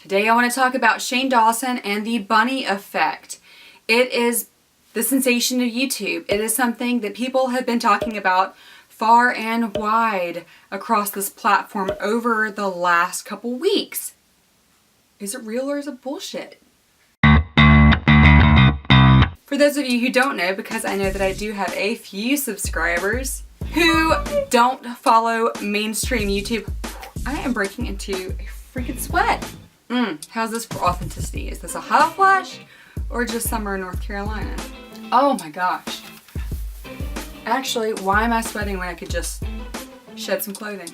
Today I want to talk about Shane Dawson and the bunny effect. It is the sensation of YouTube. It is something that people have been talking about far and wide across this platform over the last couple weeks. Is it real or is it bullshit? For those of you who don't know, because I know that I do have a few subscribers who don't follow mainstream YouTube, I am breaking into a freaking sweat. How's this for authenticity? Is this a hot flash or just summer in North Carolina? Oh my gosh. Actually, why am I sweating when I could just shed some clothing?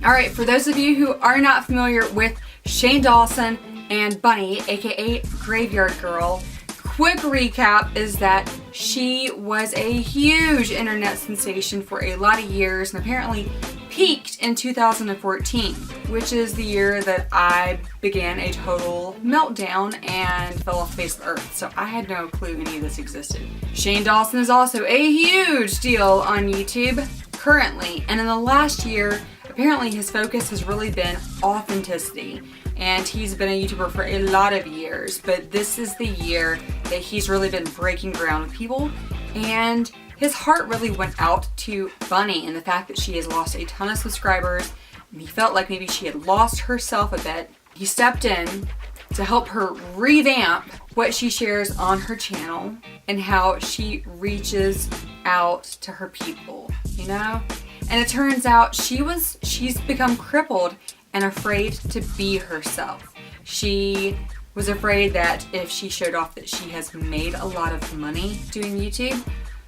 Alright, for those of you who are not familiar with Shane Dawson and Bunny, aka Graveyard Girl, quick recap is that she was a huge internet sensation for a lot of years and apparently peaked in 2014, which is the year that I began a total meltdown and fell off the face of the earth. So I had no clue any of this existed. Shane Dawson is also a huge deal on YouTube currently, and in the last year, apparently his focus has really been authenticity. And he's been a YouTuber for a lot of years, but this is the year that he's really been breaking ground with people, and his heart really went out to Bunny and the fact that she has lost a ton of subscribers, and he felt like maybe she had lost herself a bit. He stepped in to help her revamp what she shares on her channel and how she reaches out to her people, you know? And it turns out she's become crippled and afraid to be herself. She was afraid that if she showed off that she has made a lot of money doing YouTube,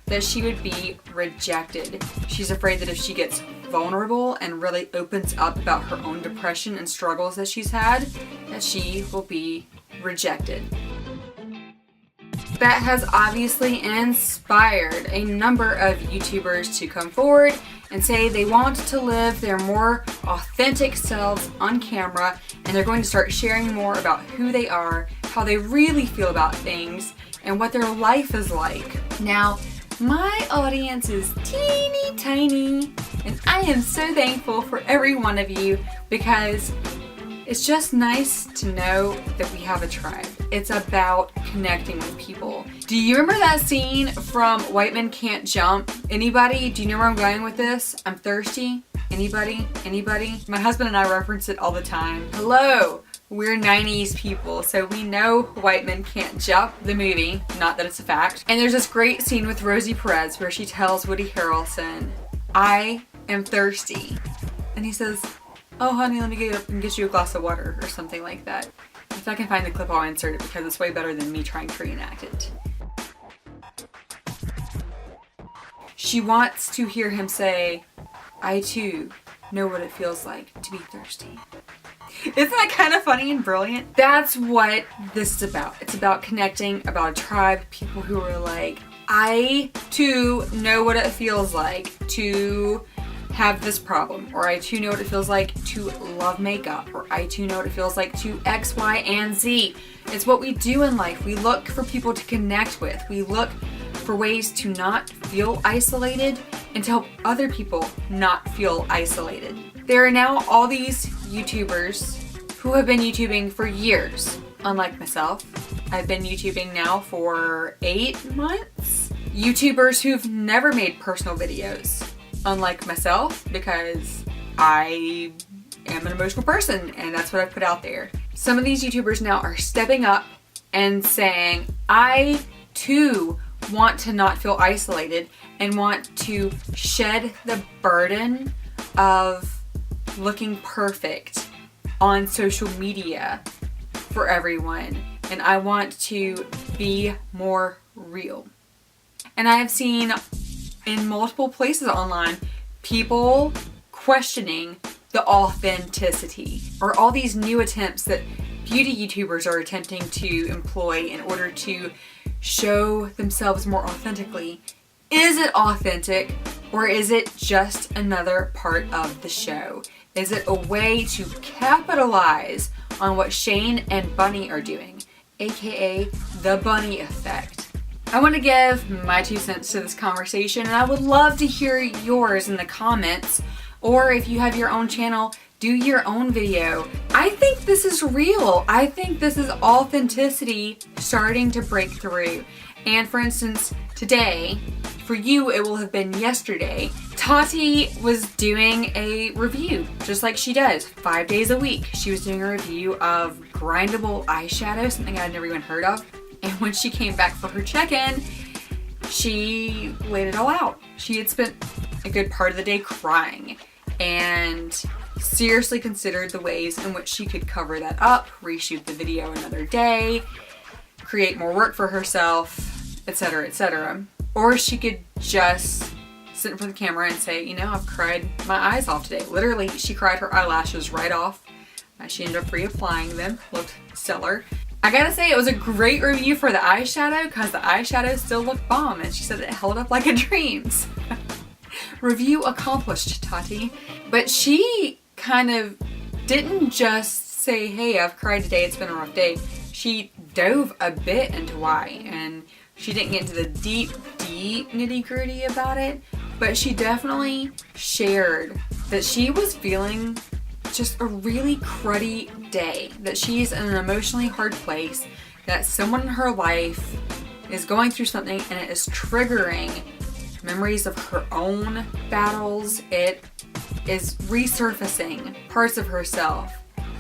that she would be rejected. She's afraid that if she gets vulnerable and really opens up about her own depression and struggles that she's had, that she will be rejected. That has obviously inspired a number of YouTubers to come forward and say they want to live their more authentic selves on camera, and they're going to start sharing more about who they are, how they really feel about things, and what their life is like. Now, my audience is teeny tiny, and I am so thankful for every one of you because it's just nice to know that we have a tribe. It's about connecting with people. Do you remember that scene from White Men Can't Jump? Anybody? Do you know where I'm going with this? I'm thirsty. Anybody? Anybody? My husband and I reference it all the time. Hello! We're 90s people, so we know White Men Can't Jump, the movie, not that it's a fact. And there's this great scene with Rosie Perez where she tells Woody Harrelson, "I am thirsty." And he says, "Oh honey, let me get up and get you a glass of water," or something like that. If I can find the clip, I'll insert it because it's way better than me trying to reenact it. She wants to hear him say, "I too know what it feels like to be thirsty." Isn't that kind of funny and brilliant? That's what this is about. It's about connecting, about a tribe, people who are like, I too know what it feels like to have this problem, or I too know what it feels like to love makeup, or I too know what it feels like to X, Y, and Z. It's what we do in life. We look for people to connect with. We look for ways to not feel isolated and to help other people not feel isolated. There are now all these YouTubers who have been YouTubing for years. Unlike myself, I've been YouTubing now for 8 months. YouTubers who've never made personal videos. Unlike myself, because I am an emotional person and that's what I've put out there. Some of these YouTubers now are stepping up and saying, I too want to not feel isolated and want to shed the burden of looking perfect on social media for everyone, and I want to be more real. And I have seen in multiple places online people questioning the authenticity, or all these new attempts that beauty YouTubers are attempting to employ in order to show themselves more authentically. Is it authentic, or is it just another part of the show? Is it a way to capitalize on what Shane and Bunny are doing, aka the bunny effect? I want to give my 2 cents to this conversation, and I would love to hear yours in the comments, or if you have your own channel, Do your own video. I think this is real. I think this is authenticity starting to break through. And for instance, today, for you it will have been yesterday, Tati was doing a review, just like she does 5 days a week. She was doing a review of Grindable Eyeshadow, something I'd never even heard of. And when she came back for her check-in, she laid it all out. She had spent a good part of the day crying and seriously considered the ways in which she could cover that up, reshoot the video another day, create more work for herself, etc., etc. Or she could just sit in front of the camera and say, you know, I've cried my eyes off today. Literally, she cried her eyelashes right off. She ended up reapplying them. Looked stellar. I gotta say, it was a great review for the eyeshadow because the eyeshadow still looked bomb, and she said it held up like a dream. Review accomplished, Tati. But she kind of didn't just say, hey, I've cried today, it's been a rough day. She dove a bit into why, and she didn't get into the deep nitty-gritty about it, but she definitely shared that she was feeling just a really cruddy day, that she's in an emotionally hard place, that someone in her life is going through something and it is triggering memories of her own battles. It is resurfacing parts of herself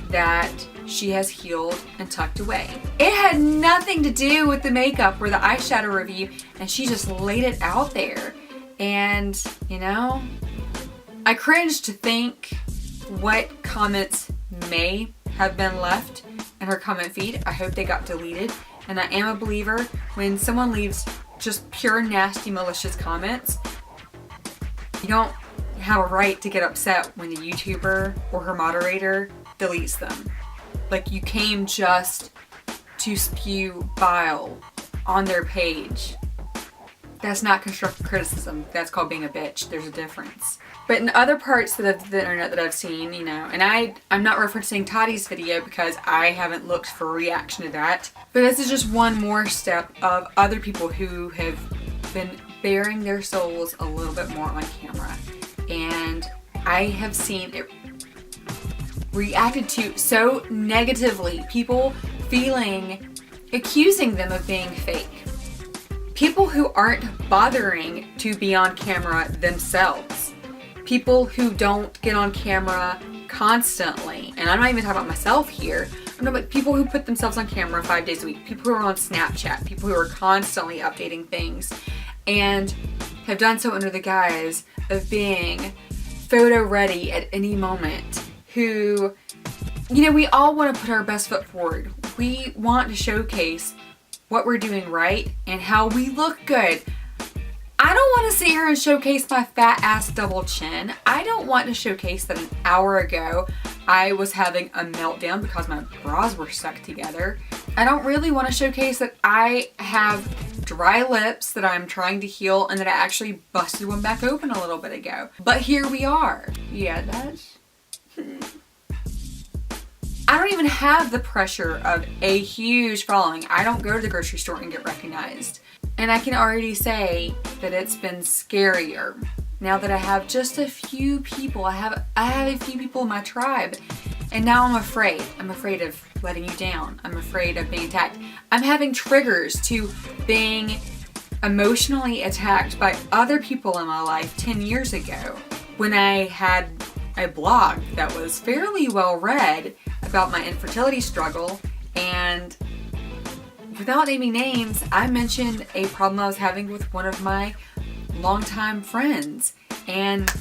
that she has healed and tucked away. It had nothing to do with the makeup or the eyeshadow review, and she just laid it out there. And, you know, I cringe to think what comments may have been left in her comment feed. I hope they got deleted. And I am a believer when someone leaves just pure nasty malicious comments, you don't have a right to get upset when the YouTuber or her moderator deletes them. Like, you came just to spew bile on their page. That's not constructive criticism. That's called being a bitch. There's a difference. But in other parts of the internet that I've seen, you know, and I'm not referencing Tati's video because I haven't looked for a reaction to that. But this is just one more step of other people who have been bearing their souls a little bit more on camera. And I have seen it reacted to so negatively. People accusing them of being fake. People who aren't bothering to be on camera themselves. People who don't get on camera constantly. And I'm not even talking about myself here. I'm talking about people who put themselves on camera 5 days a week. People who are on Snapchat. People who are constantly updating things. And have done so under the guise of being photo ready at any moment. Who, you know, we all want to put our best foot forward. We want to showcase what we're doing right and how we look good. I don't want to sit here and showcase my fat ass double chin. I don't want to showcase that an hour ago I was having a meltdown because my bras were stuck together. I don't really want to showcase that I have dry lips that I'm trying to heal and that I actually busted one back open a little bit ago. But here we are. Yeah, that's... I don't even have the pressure of a huge following. I don't go to the grocery store and get recognized. And I can already say that it's been scarier now that I have just a few people. I have a few people in my tribe, and now I'm afraid. I'm afraid of letting you down. I'm afraid of being attacked. I'm having triggers to being emotionally attacked by other people in my life 10 years ago when I had a blog that was fairly well read about my infertility struggle, and without naming names, I mentioned a problem I was having with one of my longtime friends. And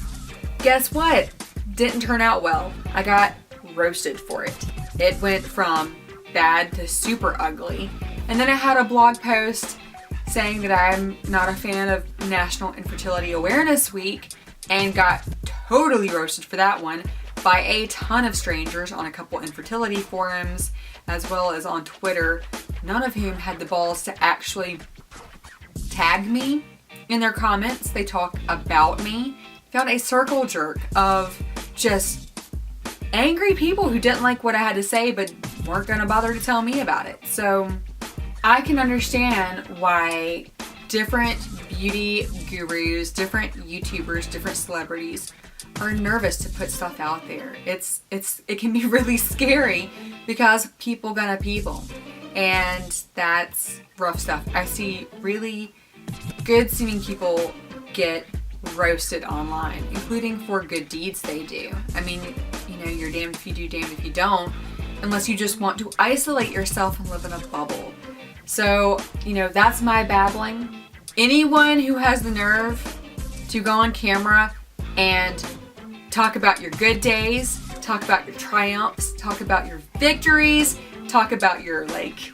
guess what? Didn't turn out well. I got roasted for it. It went from bad to super ugly. And then I had a blog post saying that I'm not a fan of National Infertility Awareness Week and got totally roasted for that one by a ton of strangers on a couple infertility forums as well as on Twitter, none of whom had the balls to actually tag me in their comments. They talk about me. Found a circle jerk of just angry people who didn't like what I had to say but weren't gonna bother to tell me about it. So I can understand why different beauty gurus, different YouTubers, different celebrities are nervous to put stuff out there. It can be really scary because people gonna people, and that's rough stuff. I see really good seeming people get roasted online, including for good deeds they do. I mean, you know, you're damned if you do, damned if you don't, unless you just want to isolate yourself and live in a bubble. So, you know, that's my babbling. Anyone who has the nerve to go on camera and talk about your good days, talk about your triumphs, talk about your victories, talk about your, like,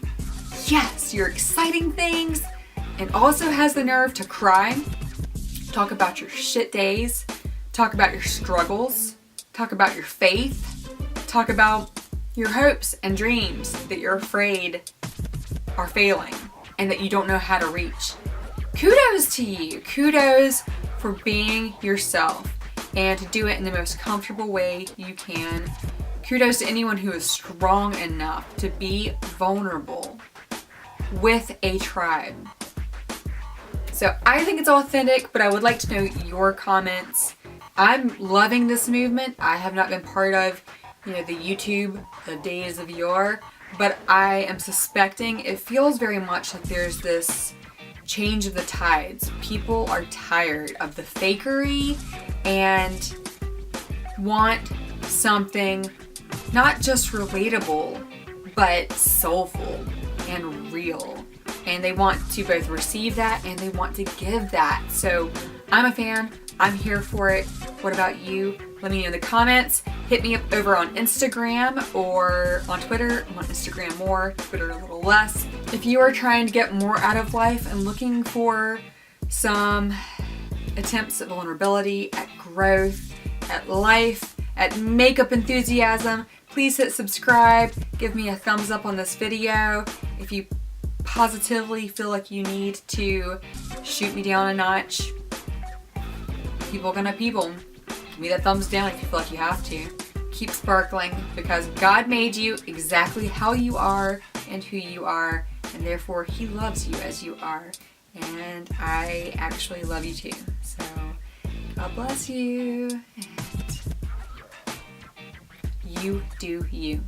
yes, your exciting things, and also has the nerve to cry, talk about your shit days, talk about your struggles, talk about your faith, talk about your hopes and dreams that you're afraid are failing and that you don't know how to reach. Kudos to you. Kudos for being yourself and to do it in the most comfortable way you can. Kudos to anyone who is strong enough to be vulnerable with a tribe. So I think it's authentic, but I would like to know your comments. I'm loving this movement. I have not been part of, you know, the YouTube, the days of yore, but I am suspecting it feels very much like there's this change of the tides. People are tired of the fakery and want something not just relatable, but soulful and real. And they want to both receive that and they want to give that. So I'm a fan. I'm here for it. What about you? Let me know in the comments. Hit me up over on Instagram or on Twitter. I'm on Instagram more, Twitter a little less. If you are trying to get more out of life and looking for some attempts at vulnerability, at growth, at life, at makeup enthusiasm, please hit subscribe. Give me a thumbs up on this video. If you positively feel like you need to shoot me down a notch, people gonna people. Give me that thumbs down if you feel like you have to. Keep sparkling, because God made you exactly how you are and who you are, and therefore He loves you as you are. And I actually love you too. So God bless you, and you do you.